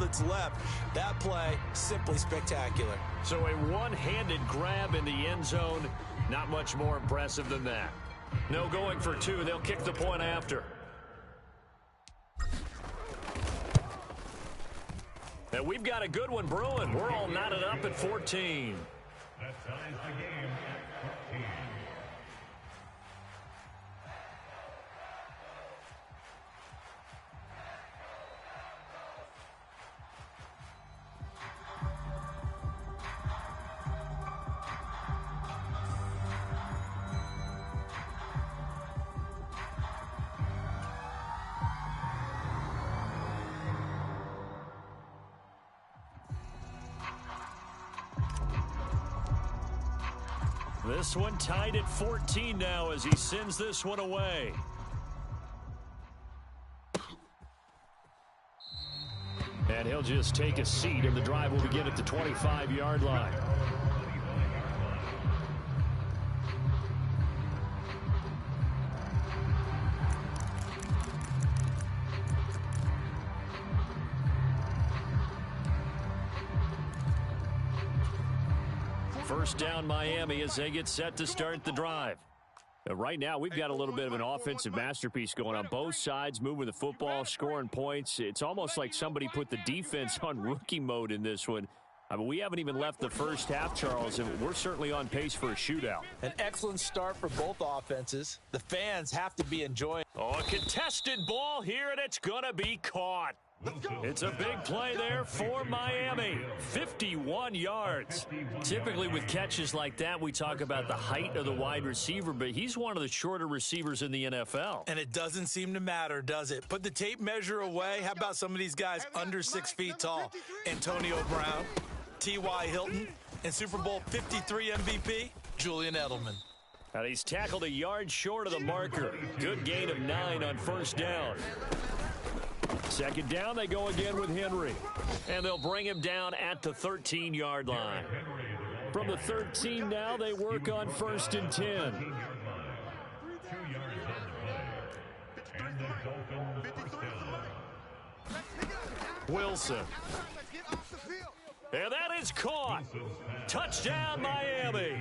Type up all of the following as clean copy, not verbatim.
that's left. That play, simply spectacular. So a one-handed grab in the end zone, not much more impressive than that. No going for two. They'll kick the point after. And we've got a good one brewing. We're all knotted up at 14. That ties the game at 14. This one tied at 14 now as he sends this one away. And he'll just take a seat, and the drive will begin at the 25-yard line. First down Miami as they get set to start the drive. Right now, we've got a little bit of an offensive masterpiece going on both sides, moving the football, scoring points. It's almost like somebody put the defense on rookie mode in this one. I mean, we haven't even left the first half, Charles, and we're certainly on pace for a shootout. An excellent start for both offenses. The fans have to be enjoying. Oh, a contested ball here, and it's going to be caught. It's a big play there for Miami. 51 yards. Typically with catches like that, we talk about the height of the wide receiver, but he's one of the shorter receivers in the NFL. And it doesn't seem to matter, does it? Put the tape measure away. How about some of these guys under 6 feet tall? Antonio Brown, T.Y. Hilton, and Super Bowl 53 MVP, Julian Edelman. And he's tackled a yard short of the marker. Good gain of 9 on first down. Second down, they go again with Henry. And they'll bring him down at the 13-yard line. From the 13 now, they work on first and 10. Wilson. And that is caught. Touchdown, Miami.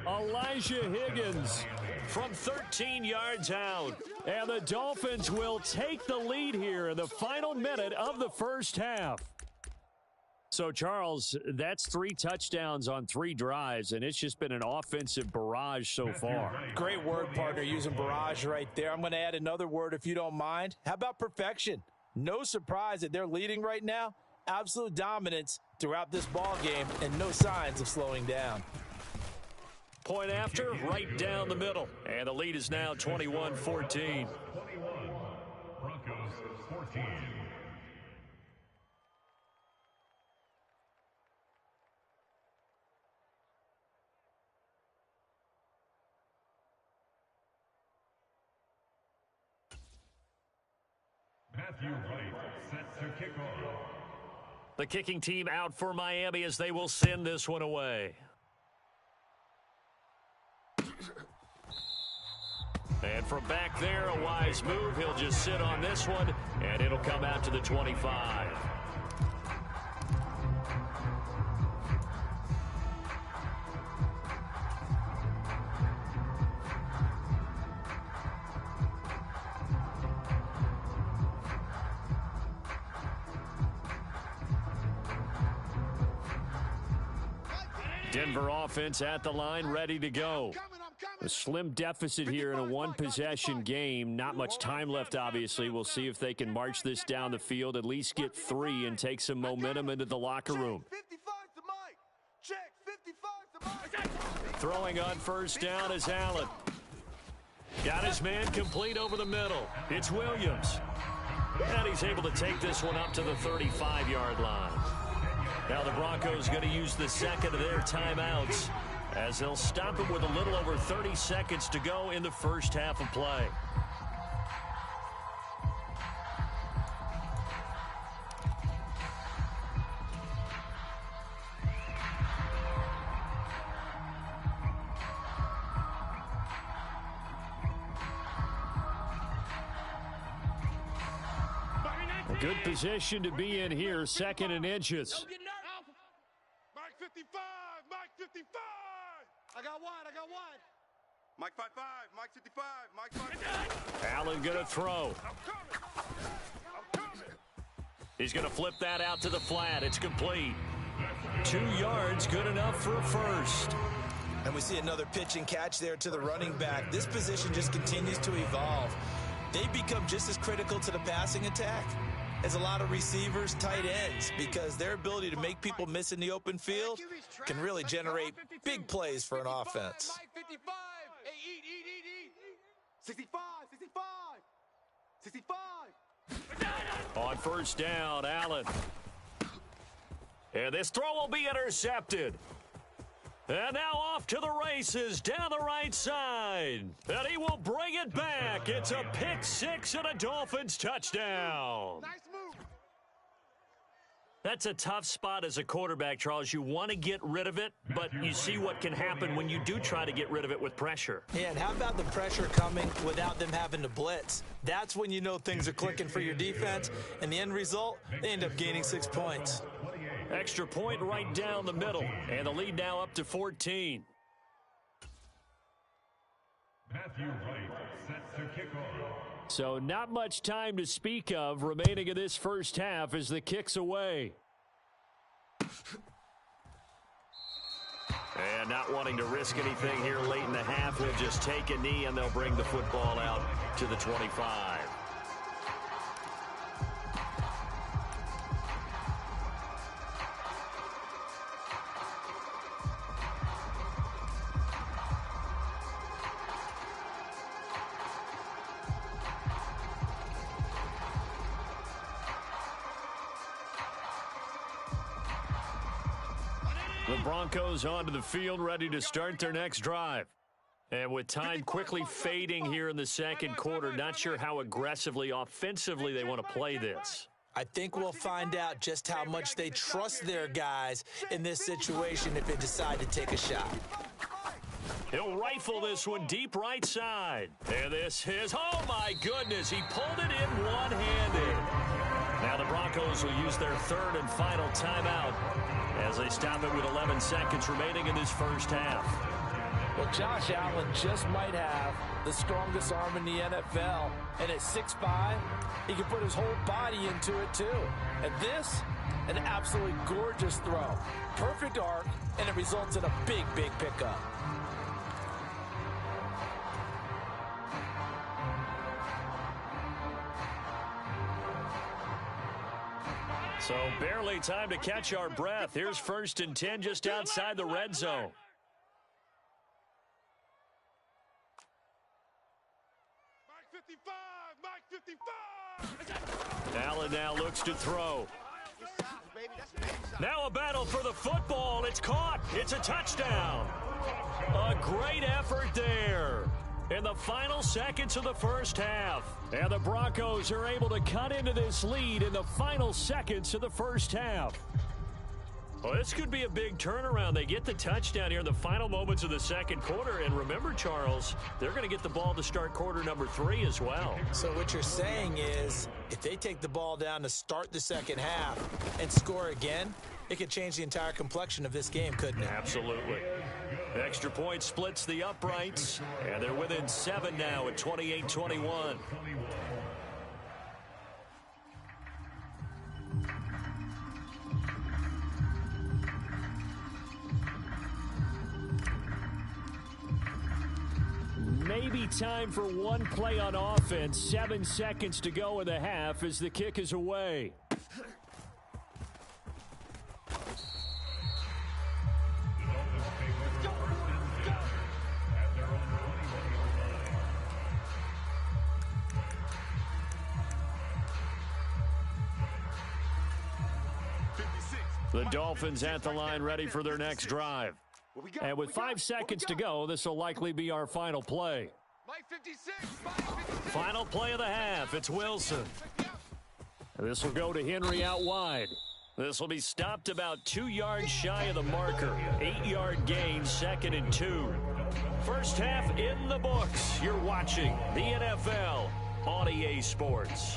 Elijah Higgins from 13 yards out. And the Dolphins will take the lead here in the final minute of the first half. So, Charles, that's 3 touchdowns on 3 drives, and it's just been an offensive barrage so far. Great word, partner, using barrage right there. I'm going to add another word if you don't mind. How about perfection? No surprise that they're leading right now. Absolute dominance throughout this ball game and no signs of slowing down. Point after, right down the middle. And the lead is now 21-14. 21, Broncos 14. Matthew Wright set to kick off. The kicking team out for Miami as they will send this one away. And from back there, a wise move. He'll just sit on this one, and it'll come out to the 25. Denver offense at the line, ready to go. A slim deficit here in a one-possession game. Not much time left, obviously. We'll see if they can march this down the field, at least get 3 and take some momentum into the locker room. Throwing on first down is Allen. Got his man complete over the middle. It's Williams. And he's able to take this one up to the 35-yard line. Now the Broncos going to use the second of their timeouts as they'll stop him with a little over 30 seconds to go in the first half of play. Good position to be in here, second and inches. Mike 55, Mike 55. I got one. Mike 55, Mike 55, Mike 55. Allen going to throw. I'm coming. He's going to flip that out to the flat. It's complete. 2 yards, good enough for a first. And we see another pitch and catch there to the running back. This position just continues to evolve. They become just as critical to the passing attack as a lot of receivers, tight ends, because their ability to make people miss in the open field can really generate big plays for an offense. 65, 65. On first down, Allen. And this throw will be intercepted. And now off to the races down the right side. And he will bring it back. It's a pick six and a Dolphins touchdown. Nice move. That's a tough spot as a quarterback, Charles. You want to get rid of it, but you see what can happen when you do try to get rid of it with pressure. Yeah, and how about the pressure coming without them having to blitz? That's when you know things are clicking for your defense, and the end result, they end up gaining 6 points. Extra point right down the middle, and the lead now up to 14. Matthew Wright set to kick off. So not much time to speak of remaining in this first half as the kick's away. And not wanting to risk anything here late in the half, will just take a knee and they'll bring the football out to the 25. The Broncos onto the field, ready to start their next drive. And with time quickly fading here in the second quarter, not sure how aggressively, offensively they want to play this. I think we'll find out just how much they trust their guys in this situation if they decide to take a shot. He'll rifle this one deep right side. And this is, oh my goodness, he pulled it in one-handed. Now the Broncos will use their third and final timeout as they stop it with 11 seconds remaining in this first half. Well, Josh Allen just might have the strongest arm in the NFL. And at 6'5", he can put his whole body into it too. And this, an absolutely gorgeous throw. Perfect arc, and it results in a big, big pickup. So barely time to catch our breath. Here's 1st and 10 just outside the red zone. Mike 55, Mike 55. Allen now looks to throw. Now a battle for the football. It's caught. It's a touchdown. A great effort there in the final seconds of the first half. And the Broncos are able to cut into this lead in the final seconds of the first half. Well, this could be a big turnaround. They get the touchdown here in the final moments of the second quarter. And remember, Charles, they're going to get the ball to start quarter number 3 as well. So what you're saying is if they take the ball down to start the second half and score again, it could change the entire complexion of this game, couldn't it? Absolutely. Extra point splits the uprights, and they're within 7 now at 28-21. Maybe time for one play on offense. 7 seconds to go in the half as the kick is away. The Dolphins at the line ready for their next drive. And with 5 seconds to go, this will likely be our final play. Final play of the half. It's Wilson. This will go to Henry out wide. This will be stopped about 2 yards shy of the marker. 8-yard gain, 2nd and 2. First half in the books. You're watching the NFL on EA Sports.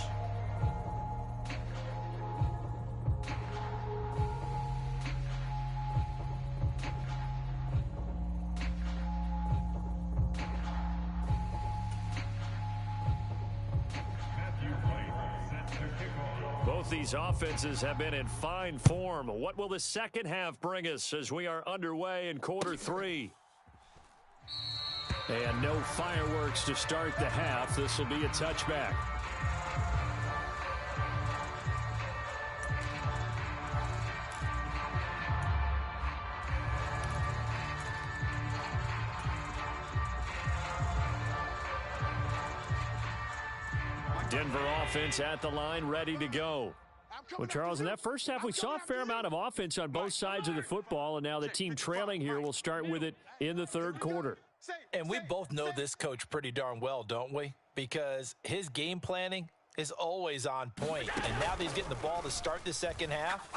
Both these offenses have been in fine form. What will the second half bring us as we are underway in quarter 3? And no fireworks to start the half. This will be a touchback. Denver offense at the line, ready to go. Well, Charles, in that first half, we saw a fair amount of offense on both sides of the football, and now the team trailing here will start with it in the third quarter. And we both know this coach pretty darn well, don't we? Because his game planning is always on point. And now that he's getting the ball to start the second half,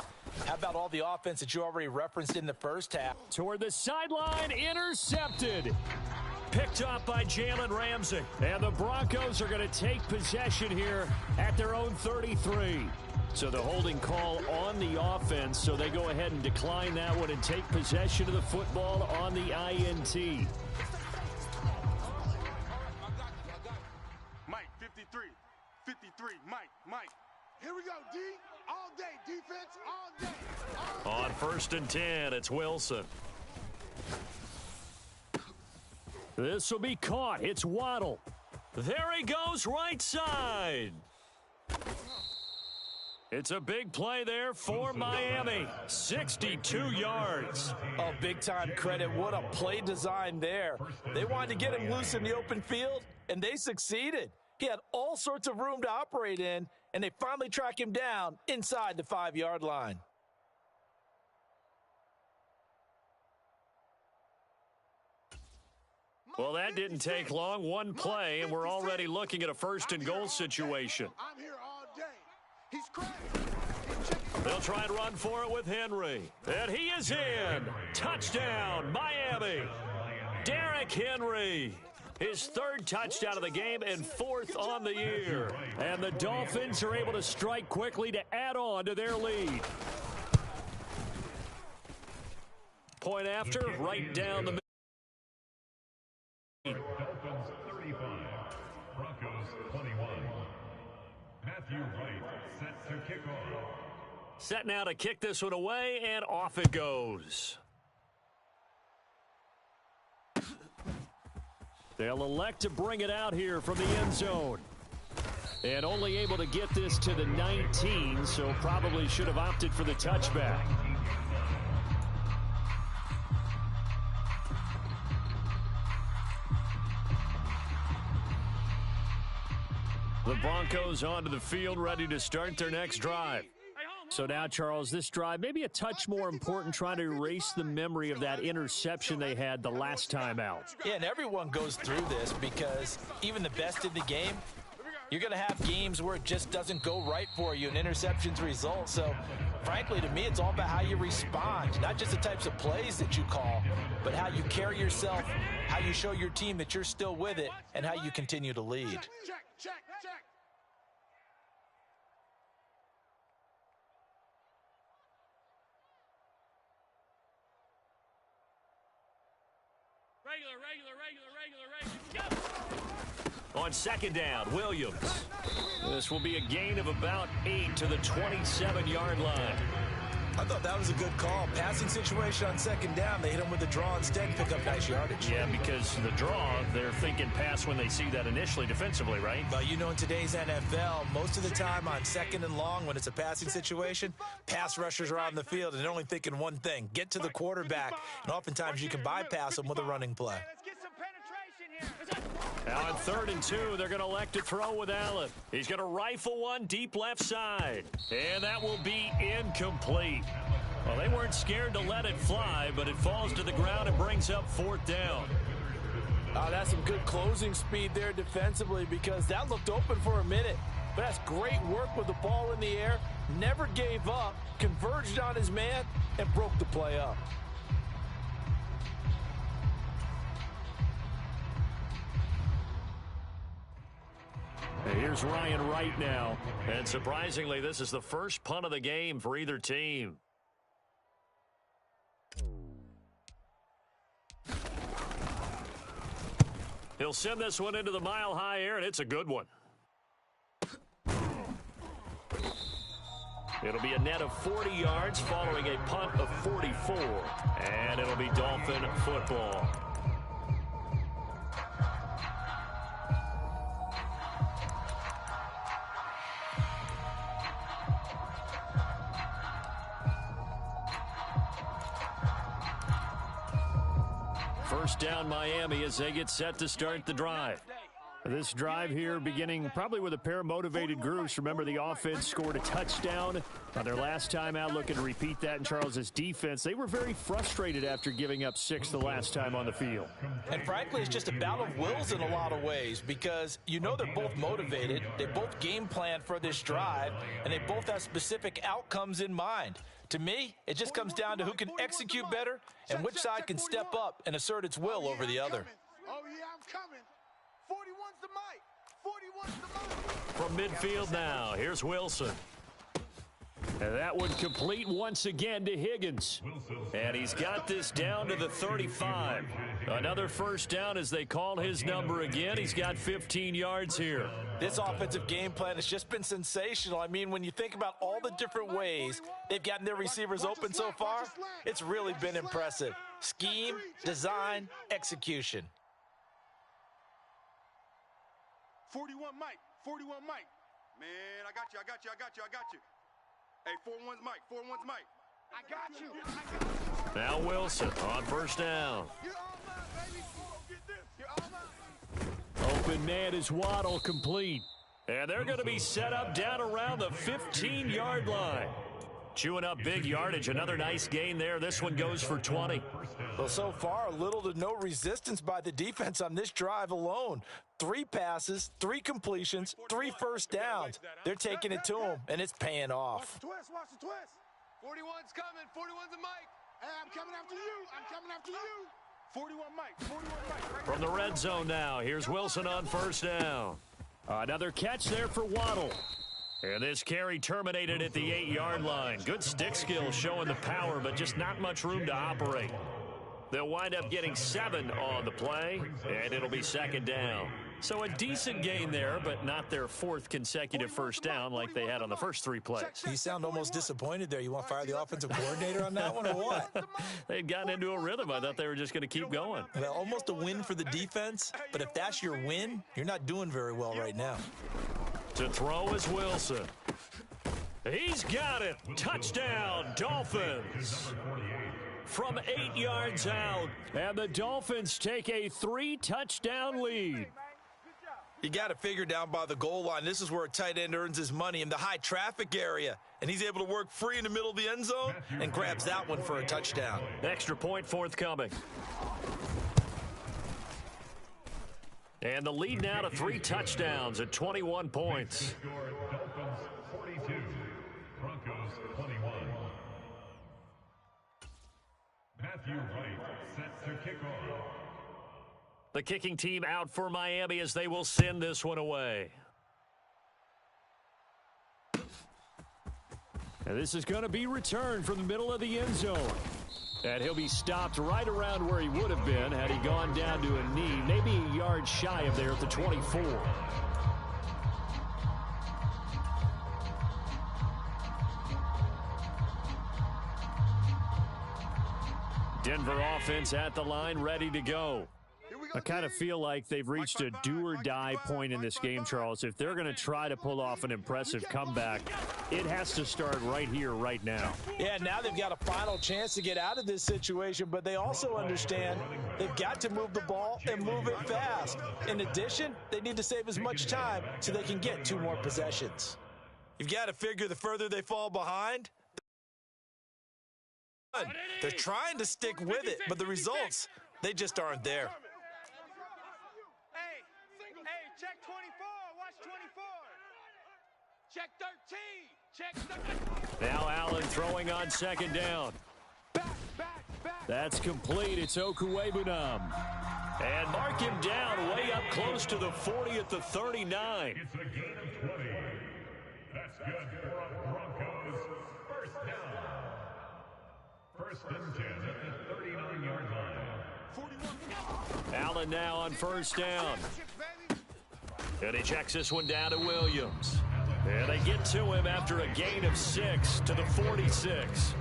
how about all the offense that you already referenced in the first half? Toward the sideline, intercepted. Picked up by Jalen Ramsey. And the Broncos are going to take possession here at their own 33. So the holding call on the offense, so they go ahead and decline that one and take possession of the football on the INT. Mike, 53. 53, Mike. Here we go, D. All day, defense, all day. On 1st and 10, it's Wilson. This will be caught. It's Waddle. There he goes, right side. It's a big play there for Miami. 62 yards. Oh, big-time credit. What a play design there. They wanted to get him loose in the open field, and they succeeded. He had all sorts of room to operate in, and they finally track him down inside the 5-yard line. Well, that didn't take long. One play, and we're already looking at a 1st and goal situation. I'm here all day. He's cracking. They'll try and run for it with Henry. And he is in. Touchdown, Miami. Derrick Henry. His 3rd touchdown of the game and 4th on the year. And the Dolphins are able to strike quickly to add on to their lead. Point after, right down the middle. Dolphins 35, Broncos 21. Matthew Wright set to kick off. Set now to kick this one away, and off it goes. They'll elect to bring it out here from the end zone. And only able to get this to the 19, so probably should have opted for the touchback. The Broncos onto the field, ready to start their next drive. So now, Charles, this drive may be a touch more important, trying to erase the memory of that interception they had the last time out. Yeah, and everyone goes through this because even the best in the game, you're going to have games where it just doesn't go right for you and interceptions result. So, frankly, to me, it's all about how you respond, not just the types of plays that you call, but how you carry yourself, how you show your team that you're still with it, and how you continue to lead. Check. Regular. Go! On 2nd down, Williams. This will be a gain of about 8 to the 27-yard line. I thought that was a good call. Passing situation on 2nd down. They hit him with a draw instead, pick up nice yardage. Yeah, because the draw, they're thinking pass when they see that initially defensively, right? But you know, in today's NFL, most of the time on 2nd and long, when it's a passing situation, pass rushers are on the field and they're only thinking one thing, get to the quarterback. And oftentimes you can bypass them with a running play. Let's get some penetration here. Now on 3rd and 2, they're going to elect to throw with Allen. He's going to rifle one deep left side. And that will be incomplete. Well, they weren't scared to let it fly, but it falls to the ground and brings up 4th down. That's some good closing speed there defensively because that looked open for a minute. But that's great work with the ball in the air. Never gave up, converged on his man, and broke the play up. Here's Ryan Wright now. And surprisingly, this is the first punt of the game for either team. He'll send this one into the mile-high air, and it's a good one. It'll be a net of 40 yards following a punt of 44. And it'll be Dolphin football. First down Miami as they get set to start the drive. This drive here beginning probably with a pair of motivated groups. Remember, the offense scored a touchdown on their last time out, looking to repeat that in Charles's defense. They were very frustrated after giving up 6 the last time on the field. And frankly, it's just a battle of wills in a lot of ways because you know they're both motivated. They both game plan for this drive, and they both have specific outcomes in mind. To me, it just comes down to who can execute better and which side can step up and assert its will over the other. Oh, yeah, I'm coming. 41's the mic. 41's the mic. From midfield now, here's Wilson. And that one complete once again to Higgins. And he's got this down to the 35. Another first down as they call his number again. He's got 15 yards here. This offensive game plan has just been sensational. I mean, when you think about all the different ways they've gotten their receivers open so far, it's really been impressive. Scheme, design, execution. 41 Mike. 41 Mike. Man, I got you. Hey, 41's Mike. 41's Mike. I got you. Now Wilson on first down. You're all mine, baby. Get this. You're all mine. Open man is Waddle, complete. And they're going to be set up down around the 15-yard line. Chewing up big yardage. Another nice gain there. This one goes for 20. Well, so far, little to no resistance by the defense on this drive alone. 3 passes, 3 completions, 3 first downs. They're taking it to them, and it's paying off. Watch the twist. 41's coming. 41's a Mike. Hey, I'm coming after you. 41 Mike. 41 Mike. Right From the red zone now, here's Wilson on first down. Another catch there for Waddle. And this carry terminated at the 8-yard line. Good stick skill showing the power, but just not much room to operate. They'll wind up getting 7 on the play, and it'll be second down. So a decent gain there, but not their 4th consecutive first down like they had on the first 3 plays. You sound almost disappointed there. You want to fire the offensive coordinator on that one or what? They'd gotten into a rhythm. I thought they were just going to keep going. Well, almost a win for the defense, but if that's your win, you're not doing very well right now. To throw is Wilson. He's got it. Touchdown, Dolphins. From 8 yards out, and the Dolphins take a 3-touchdown lead. You got to figure down by the goal line. This is where a tight end earns his money in the high traffic area. And he's able to work free in the middle of the end zone and grabs that one for a touchdown. Extra point forthcoming. And the lead now to 3 touchdowns at 21 points. Dolphins 42, Broncos 21. Matthew Wright set to kick off. The kicking team out for Miami as they will send this one away. And this is going to be returned from the middle of the end zone. And he'll be stopped right around where he would have been had he gone down to a knee, maybe a yard shy of there at the 24. Denver offense at the line, ready to go. I kind of feel like they've reached a do-or-die point in this game, Charles. If they're going to try to pull off an impressive comeback, it has to start right here, right now. Yeah, now they've got a final chance to get out of this situation, but they also understand they've got to move the ball and move it fast. In addition, they need to save as much time so they can get 2 more possessions. You've got to figure the further they fall behind, they're trying to stick with it, but the results, they just aren't there. Hey, check 24. Watch 24. Check 13. Check 13. Now Allen throwing on second down. Back. That's complete. It's Okuwebunam. And mark him down way up close to the 40 at the 39. It's a gain of 20. That's good for a Broncos first down. First and 10 at the 39-yard line. Allen now on first down. And he checks this one down to Williams. And they get to him after a gain of 6 to the 46.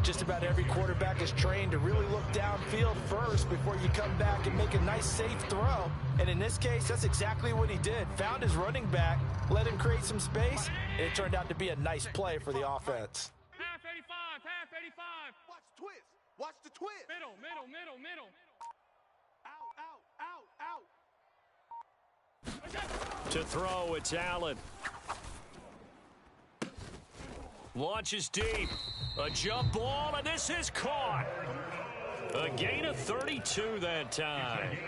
Just about every quarterback is trained to really look downfield first before you come back and make a nice, safe throw. And in this case, that's exactly what he did. Found his running back, let him create some space, and it turned out to be a nice play for the offense. Half 85, half 85. Watch the twist. Watch the twist. Middle, middle, middle, middle. Out. To throw, it's Allen. Launches deep. A jump ball, and this is caught. A gain of 32 that time.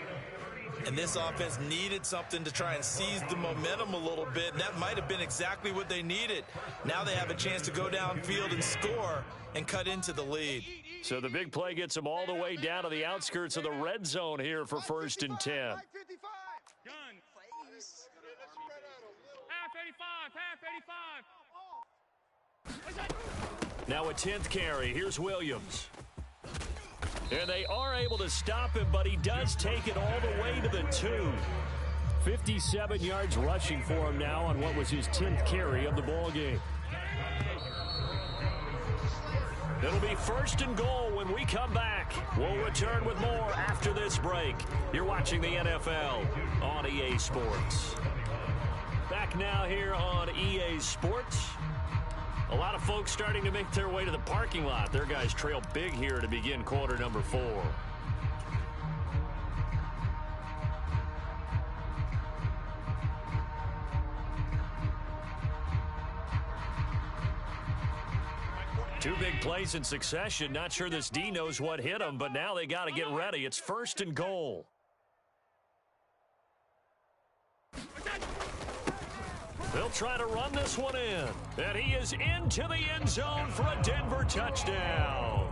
And this offense needed something to try and seize the momentum a little bit, and that might have been exactly what they needed. Now they have a chance to go downfield and score and cut into the lead. So the big play gets them all the way down to the outskirts of the red zone here for 1st and 10. Gun. Half 85, half 85. Now a 10th carry. Here's Williams. And they are able to stop him, but he does take it all the way to the 2. 57 yards rushing for him now on what was his 10th carry of the ball game. It'll be 1st and goal when we come back. We'll return with more after this break. You're watching the NFL on EA Sports. Back now here on EA Sports. A lot of folks starting to make their way to the parking lot. Their guys trail big here to begin quarter number 4. Two big plays in succession. Not sure this D knows what hit him, but now they got to get ready. It's 1st and goal. They'll try to run this one in. And he is into the end zone for a Denver touchdown.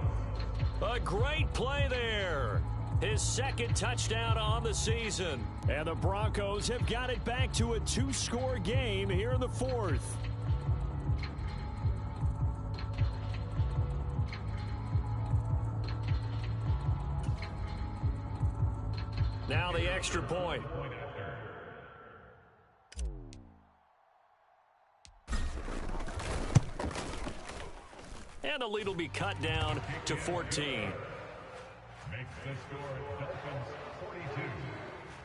A great play there. His 2nd touchdown on the season. And the Broncos have got it back to a 2-score game here in the 4th. Now the extra point. And the lead will be cut down to 14. Makes the score Dolphins 42,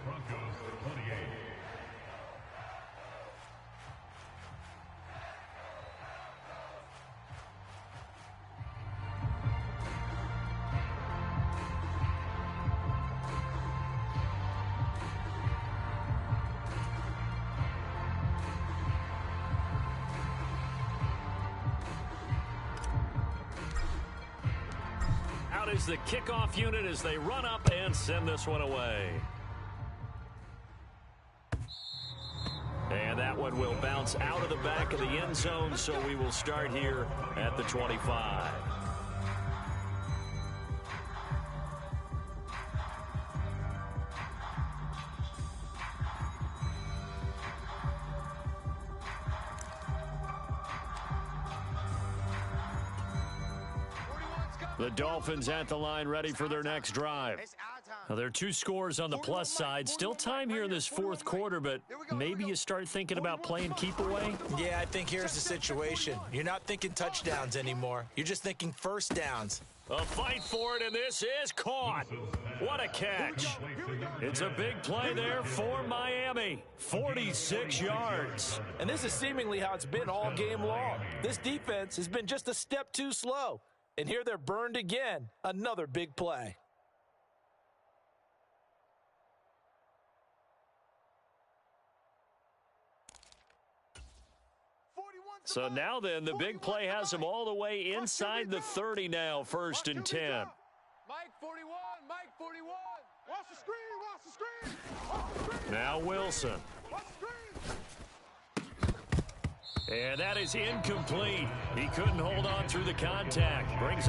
Broncos 28. Is the kickoff unit as they run up and send this one away. And that one will bounce out of the back of the end zone, so we will start here at the 25. The Dolphins at the line ready for their next drive. Now, there are 2 scores on the plus side. Still time here in this 4th quarter, but maybe you start thinking about playing keep away? Yeah, I think here's the situation. You're not thinking touchdowns anymore. You're just thinking 1st downs. A fight for it, and this is caught. What a catch. It's a big play there for Miami. 46 yards. And this is seemingly how it's been all game long. This defense has been just a step too slow. And here they're burned again. Another big play. So now then, the big play has them all the way inside the 30 now, 1st and 10. Mike 41, Mike 41. Watch the screen, watch the screen. Watch the screen. Now Wilson. Watch the screen. And that is incomplete. He couldn't hold on through the contact. Brings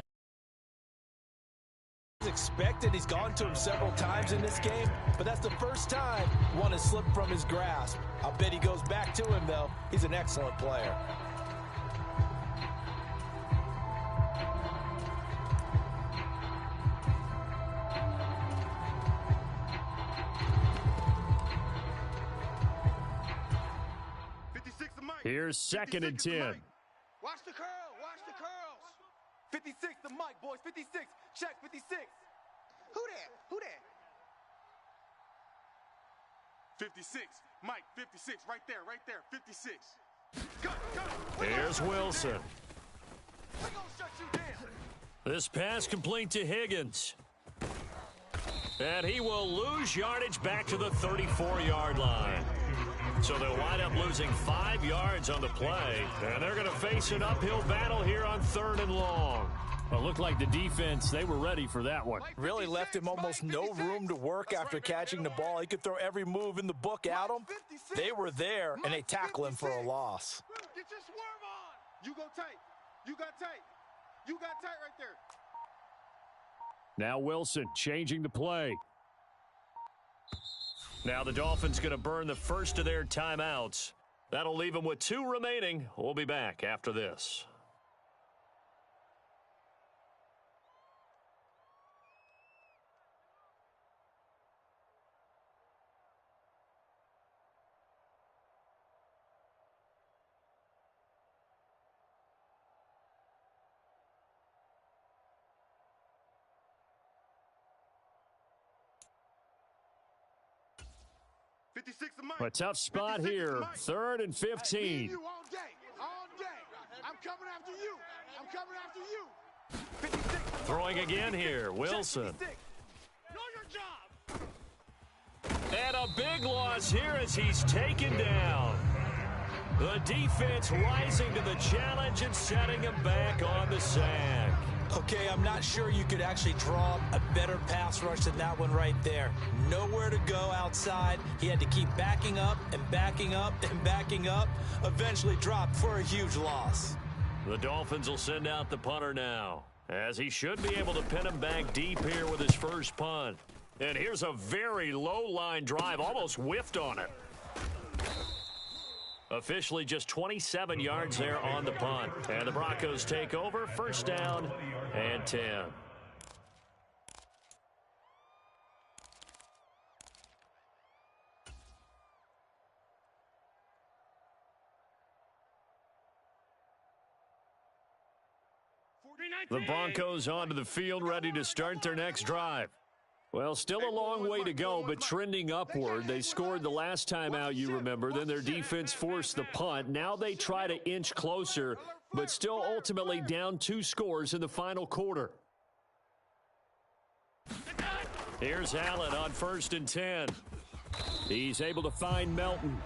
Expected. He's gone to him several times in this game, but that's the first time one has slipped from his grasp. I'll bet he goes back to him, though. He's an excellent player. Here's 2nd and 10. Watch the curl. Watch the curls. 56 to Mike, boys. 56. Check 56. Who that? Who that? 56. Mike, 56. Right there, 56. Here's Wilson. We're gonna shut you down. This pass complete to Higgins. And he will lose yardage back to the 34-yard line. So they'll wind up losing 5 yards on the play. And they're going to face an uphill battle here on 3rd and long. Well, it looked like the defense, they were ready for that one. Really left him almost no room to work after catching the ball. He could throw every move in the book at him. They were there, and they tackle him for a loss. Get your swerve on. You go tight. You got tight. You got tight right there. Now Wilson changing the play. Now the Dolphins going to burn the first of their timeouts. That'll leave them with 2 remaining. We'll be back after this. A tough spot here. 3rd and 15. You all day. All day. I'm coming after you. I'm coming after you. 56. Throwing again here, Wilson. Know your job. And a big loss here as he's taken down. The defense rising to the challenge and setting him back on the sack. Okay, I'm not sure you could actually draw a better pass rush than that one right there. Nowhere to go outside. He had to keep backing up and backing up and backing up. Eventually dropped for a huge loss. The Dolphins will send out the punter now, as he should be able to pin him back deep here with his first punt. And here's a very low-line drive, almost whiffed on it. Officially just 27 yards there on the punt. And the Broncos take over, 1st down and 10. The Broncos onto the field, ready to start their next drive. Well, still a long way to go, but trending upward. They scored the last time out, you remember. Then their defense forced the punt. Now they try to inch closer, but still ultimately down 2 scores in the final quarter. Here's Allen on 1st and 10. He's able to find Melton.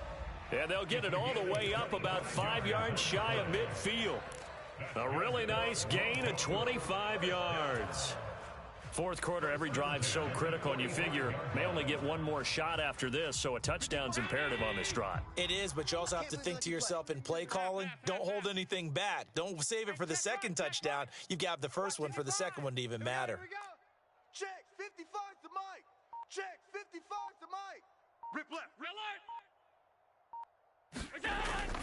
And they'll get it all the way up about 5 yards shy of midfield. A really nice gain of 25 yards. 4th quarter, every drive so critical, and you figure may only get 1 more shot after this, so a touchdown's imperative on this drive. It is, but you also have to think to yourself in play calling, don't hold anything back. Don't save it for the 2nd touchdown. You've got the first one for the 2nd one to even matter. Here we go. Check 55 to Mike. Check 55 to Mike. Rip left.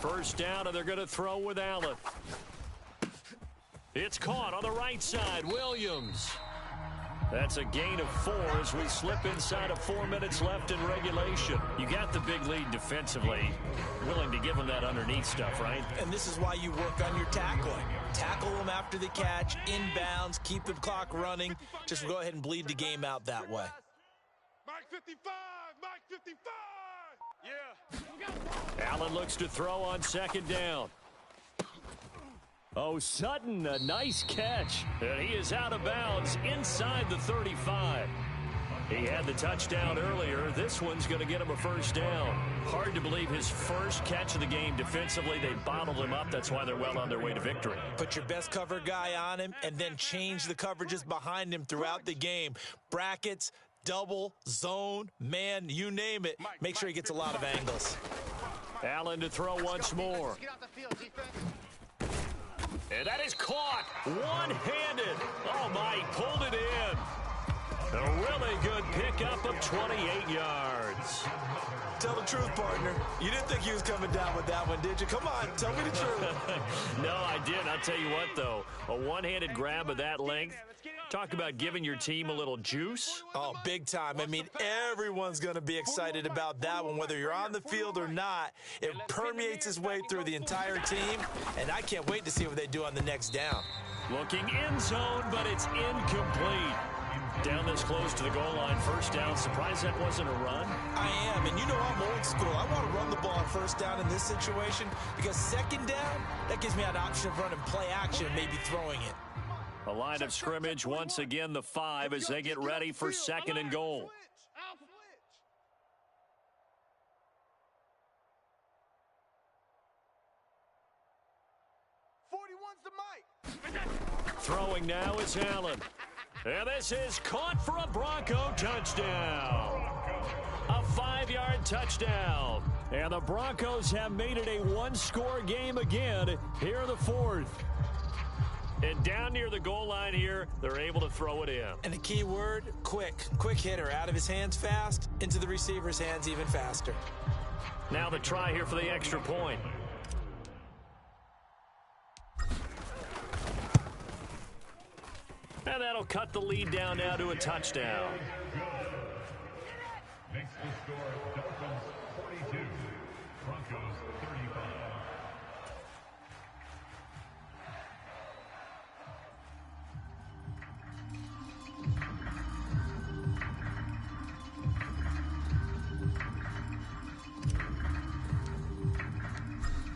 1st down, and they're going to throw with Allen. It's caught on the right side. Williams. That's a gain of 4 as we slip inside of 4 minutes left in regulation. You got the big lead defensively. Willing to give them that underneath stuff, right? And this is why you work on your tackling. Tackle them after the catch, inbounds, keep the clock running. Just go ahead and bleed the game out that way. Mike 55. Mike 55. Yeah. Allen looks to throw on 2nd down. Oh, Sutton, a nice catch. And he is out of bounds inside the 35. He had the touchdown earlier. This one's going to get him a 1st down. Hard to believe his first catch of the game defensively. They bottled him up. That's why they're well on their way to victory. Put your best cover guy on him and then change the coverages behind him throughout the game. Brackets, double, zone, man, you name it. Make sure he gets a lot of angles. Allen to throw once more. And that is caught one-handed. Oh, my, he pulled it in. A really good pickup of 28 yards. Tell the truth, partner. You didn't think he was coming down with that one, did you? Come on, tell me the truth. No, I did. I'll tell you what, though. A one-handed grab of that length, Talk about giving your team a little juice. Oh, big time. I mean, everyone's going to be excited about that one, whether you're on the field or not. It permeates its way through the entire team, and I can't wait to see what they do on the next down. Looking end zone, but it's incomplete. Down this close to the goal line, first down. Surprised that wasn't a run? I am, and you know I'm old school. I want to run the ball on first down in this situation because second down, that gives me an option of running play action and maybe throwing it. A line of scrimmage, once again the 5 as they get ready for second and goal. Throwing now is Allen. And this is caught for a Bronco touchdown. A 5-yard touchdown. And the Broncos have made it a one-score game again here in the fourth. And down near the goal line here, they're able to throw it in. And the key word, quick. Quick hitter. Out of his hands fast, into the receiver's hands even faster. Now the try here for the extra point. And that'll cut the lead down now to a touchdown. Makes the score Dolphins 42, Broncos 35.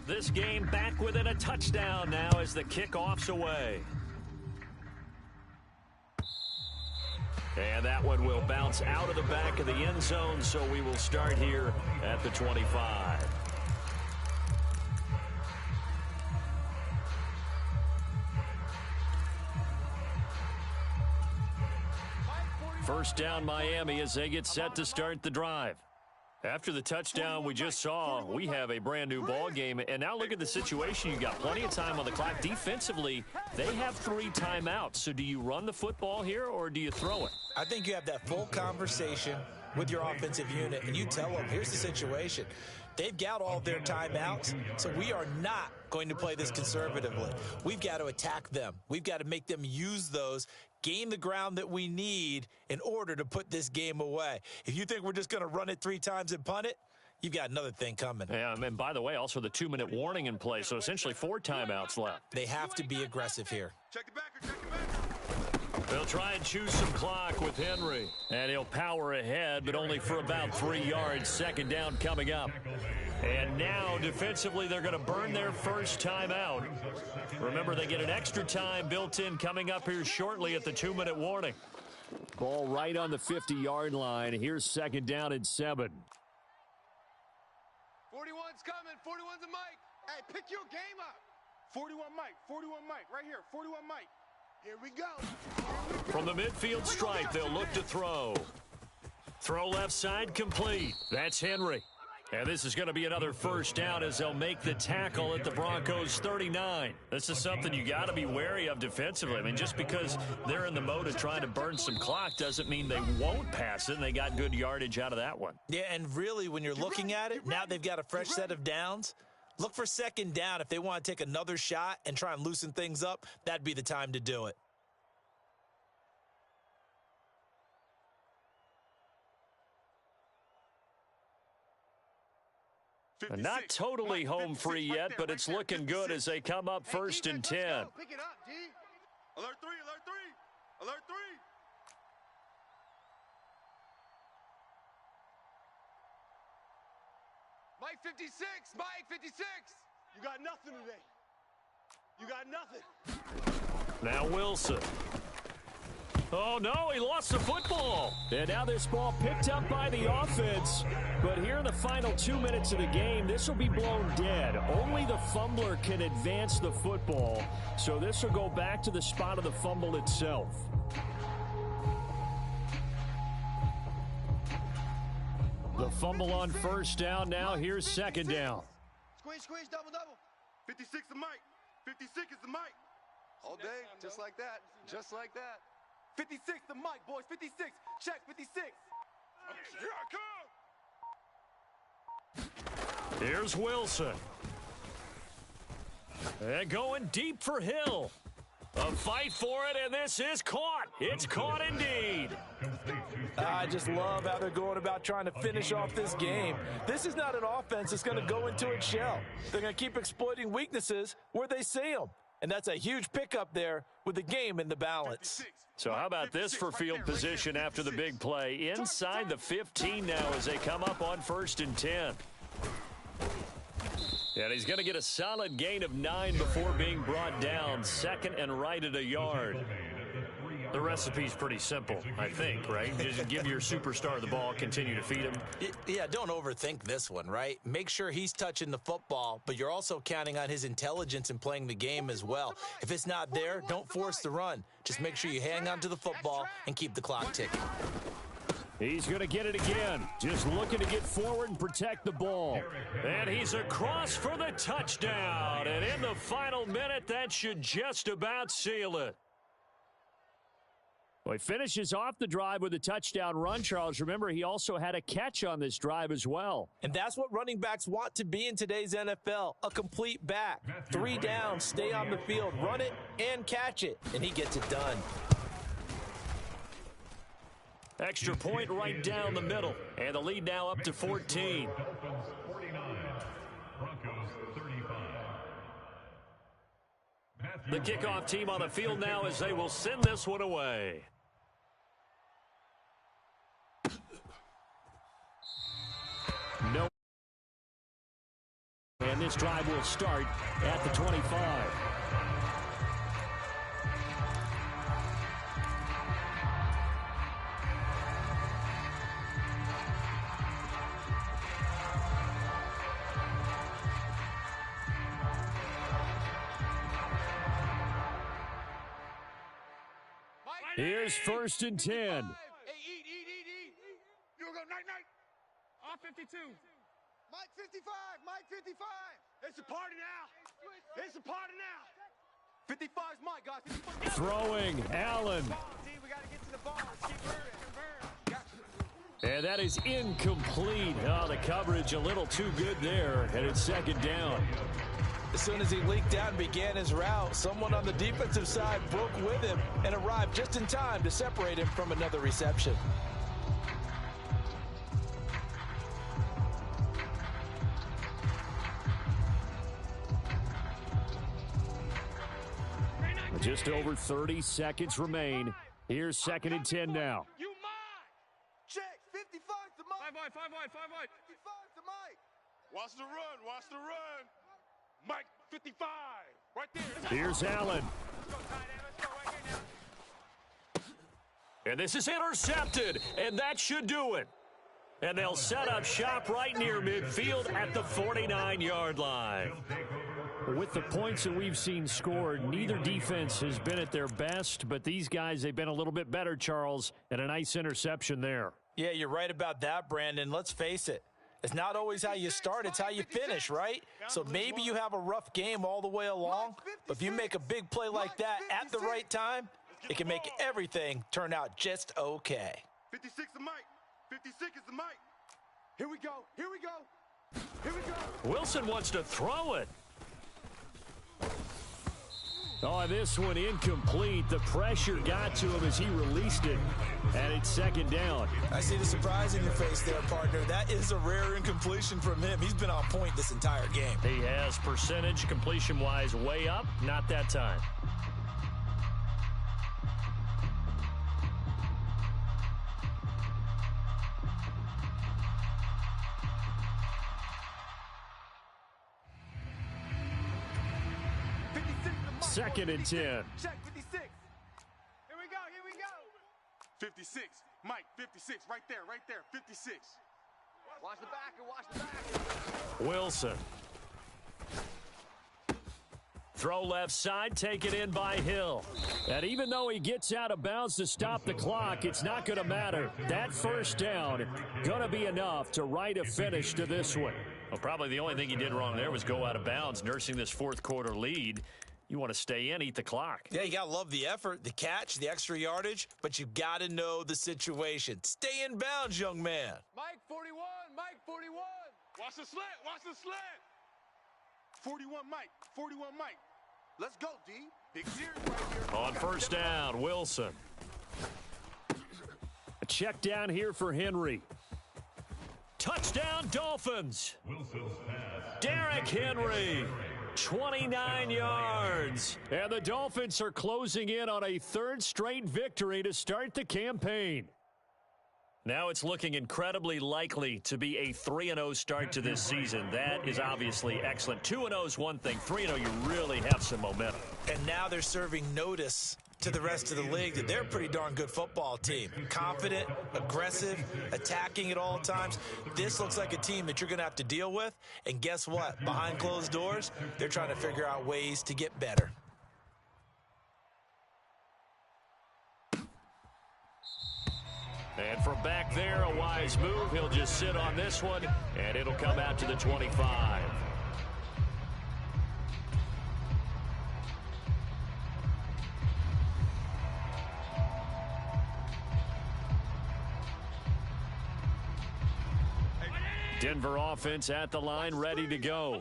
This game back within a touchdown now as the kickoff's away. And that one will bounce out of the back of the end zone, so we will start here at the 25. First down Miami as they get set to start the drive. After the touchdown we just saw, we have a brand new ball game. And now look at the situation. You got plenty of time on the clock. Defensively, they have 3 timeouts. So do you run the football here or do you throw it? I think you have that full conversation with your offensive unit, and you tell them, here's the situation. They've got all of their timeouts, so we are not going to play this conservatively. We've got to attack them. We've got to make them use those, gain the ground that we need in order to put this game away. If you think we're just going to run it 3 times and punt it, you've got another thing coming. Yeah, and by the way, also the 2-minute warning in play, so essentially 4 timeouts left. They have to be aggressive here. Check the backer, check the backer. They'll try and choose some clock with Henry. And he'll power ahead, but only for about 3 yards. Second down coming up. And now, defensively, they're going to burn their first timeout. Remember, they get an extra time built in coming up here shortly at the 2-minute warning. Ball right on the 50-yard line. Here's second down and 7. 41's coming. 41's a mic. Hey, pick your game up. 41 Mike, 41 Mike, right here, 41 Mike. Here we go. From the midfield stripe, they'll look to throw. Throw left side complete. That's Henry. And this is going to be another first down as they'll make the tackle at the Broncos 39. This is something you got to be wary of defensively. I mean, just because they're in the mode of trying to burn some clock doesn't mean they won't pass it, and they got good yardage out of that one. Yeah, and really, when you're looking at it, now they've got a fresh set of downs. Look for second down. If they want to take another shot and try and loosen things up, that'd be the time to do it. And not totally home free yet, but it's looking good as they come up first and 10. Pick it up, D. Alert 3, alert 3, alert 3. Mike 56, Mike 56. You got nothing today. You got nothing. Now Wilson. Oh, no, he lost the football. And now this ball picked up by the offense. But here in the final 2 minutes of the game, this will be blown dead. Only the fumbler can advance the football. So this will go back to the spot of the fumble itself. The fumble on first down. Now here's second down. Squeeze, double. 56 is Mike. 56 is the Mike. All day, just like that. Just like that. 56 the Mike, boys. 56. Check 56. Here I come. Here's Wilson. And going deep for Hill. A fight for it, and this is caught. It's caught indeed. I just love how they're going about trying to finish off this game. This is not an offense that's going to go into its shell. They're going to keep exploiting weaknesses where they see them. And that's a huge pickup there with the game in the balance. So how about this for field position after the big play? Inside the 15 now as they come up on 1st and 10. And he's going to get a solid gain of 9 before being brought down. 2nd and right at a yard. The recipe's pretty simple, I think, right? Just give your superstar the ball, continue to feed him. Yeah, don't overthink this one, right? Make sure he's touching the football, but you're also counting on his intelligence in playing the game as well. If it's not there, don't force the run. Just make sure you hang on to the football and keep the clock ticking. He's going to get it again. Just looking to get forward and protect the ball. And he's across for the touchdown. And in the final minute, that should just about seal it. Well, he finishes off the drive with a touchdown run, Charles. Remember, he also had a catch on this drive as well. And that's what running backs want to be in today's NFL, a complete back. 3 down, stay on the field, run it and catch it, and he gets it done. Extra point right down the middle. And the lead now up to 14. Dolphins 49, Broncos 35. The kickoff team on the field now as they will send this one away. No. And this drive will start at the 25. Here's 1st and 10. Hey, eat. You go night. All 52. Mike 55. It's a party now. 55's Mike, guys. 55. Throwing, Allen. We got to get to the ball. Keep And that is incomplete. Oh, the coverage a little too good there, and it's 2nd down. As soon as he leaked out and began his route, someone on the defensive side broke with him and arrived just in time to separate him from another reception. Just over 30 seconds remain. Here's 2nd and 10 now. You mine. Check. 55's the Mike. 5 wide. 55's the Mike. Watch the run. Mike 55. Right there. Here's Allen. And this is intercepted, and that should do it. And they'll set up shop right near midfield at the 49-yard line. With the points that we've seen scored, neither defense has been at their best, but these guys, they've been a little bit better, Charles, and a nice interception there. Yeah, you're right about that, Brandon. Let's face it. It's not always how you start, it's how you finish, right? So maybe you have a rough game all the way along, but if you make a big play like that at the right time, it can make everything turn out just okay. 56 the Mike. 56 is the Mike. Here we go. Wilson wants to throw it. Oh, this one incomplete. The pressure got to him as he released it, and it's 2nd down. I see the surprise in your face there, partner. That is a rare incompletion from him. He's been on point this entire game. He has percentage completion-wise way up, not that time. Second and 10. Check 56. Here we go. 56. Mike 56. Right there. 56. Watch the back. Wilson. Throw left side, take it in by Hill. And even though he gets out of bounds to stop the clock, it's not going to matter. That 1st down going to be enough to write a finish to this one. Well, probably the only thing he did wrong there was go out of bounds, nursing this 4th quarter lead. You want to stay in, eat the clock. Yeah, you got to love the effort, the catch, the extra yardage, but you got to know the situation. Stay in bounds, young man. Mike 41. Watch the slant. 41 Mike. Let's go, D. Big series right here. On first down, Wilson. A check down here for Henry. Touchdown, Dolphins. Derrick Henry, 29 yards. And the Dolphins are closing in on a third straight victory to start the campaign. Now it's looking incredibly likely to be a 3-0 start to this season. That is obviously excellent. 2-0 is one thing. 3-0, you really have some momentum. And now they're serving notice to the rest of the league that they're a pretty darn good football team. Confident, aggressive, attacking at all times. This looks like a team that you're going to have to deal with. And guess what? Behind closed doors, they're trying to figure out ways to get better. And from back there, a wise move. He'll just sit on this one, and it'll come out to the 25. Denver offense at the line, ready to go.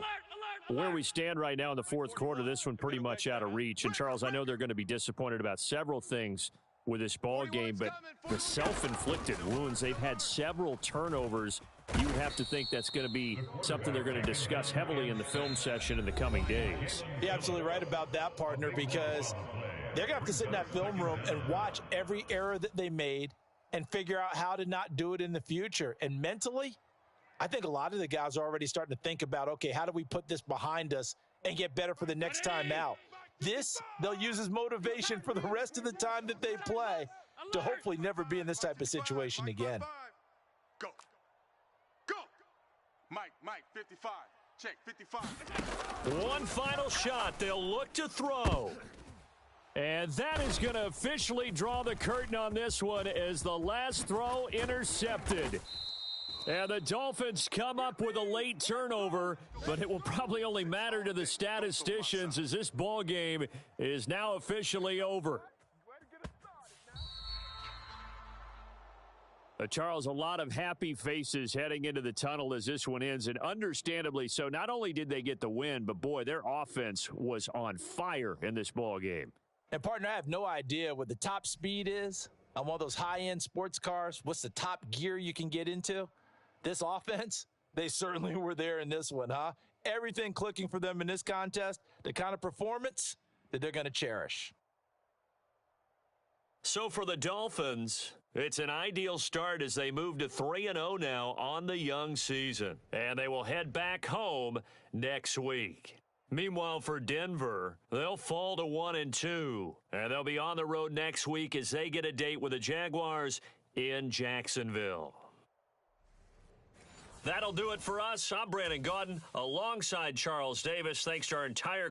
Where we stand right now in the fourth quarter, this one pretty much out of reach. And, Charles, I know they're going to be disappointed about several things with this ball game, but the self-inflicted wounds, they've had several turnovers. You have to think that's going to be something they're going to discuss heavily in the film session in the coming days. You're absolutely right about that, partner, because they're going to have to sit in that film room and watch every error that they made and figure out how to not do it in the future. And mentally, I think a lot of the guys are already starting to think about, okay, how do we put this behind us and get better for the next time out? This, they'll use as motivation for the rest of the time that they play to hopefully never be in this type of situation again. Go. Go. Mike, 55. Check, 55. One final shot they'll look to throw. And that is going to officially draw the curtain on this one as the last throw intercepted. And the Dolphins come up with a late turnover, but it will probably only matter to the statisticians as this ball game is now officially over. Charles, a lot of happy faces heading into the tunnel as this one ends, and understandably so. Not only did they get the win, but, boy, their offense was on fire in this ball game. And, partner, I have no idea what the top speed is on one of those high-end sports cars. What's the top gear you can get into? This offense, they certainly were there in this one, huh? Everything clicking for them in this contest, the kind of performance that they're going to cherish. So for the Dolphins, it's an ideal start as they move to 3-0 now on the young season. And they will head back home next week. Meanwhile, for Denver, they'll fall to 1-2. And they'll be on the road next week as they get a date with the Jaguars in Jacksonville. That'll do it for us. I'm Brandon Gaudin alongside Charles Davis. Thanks to our entire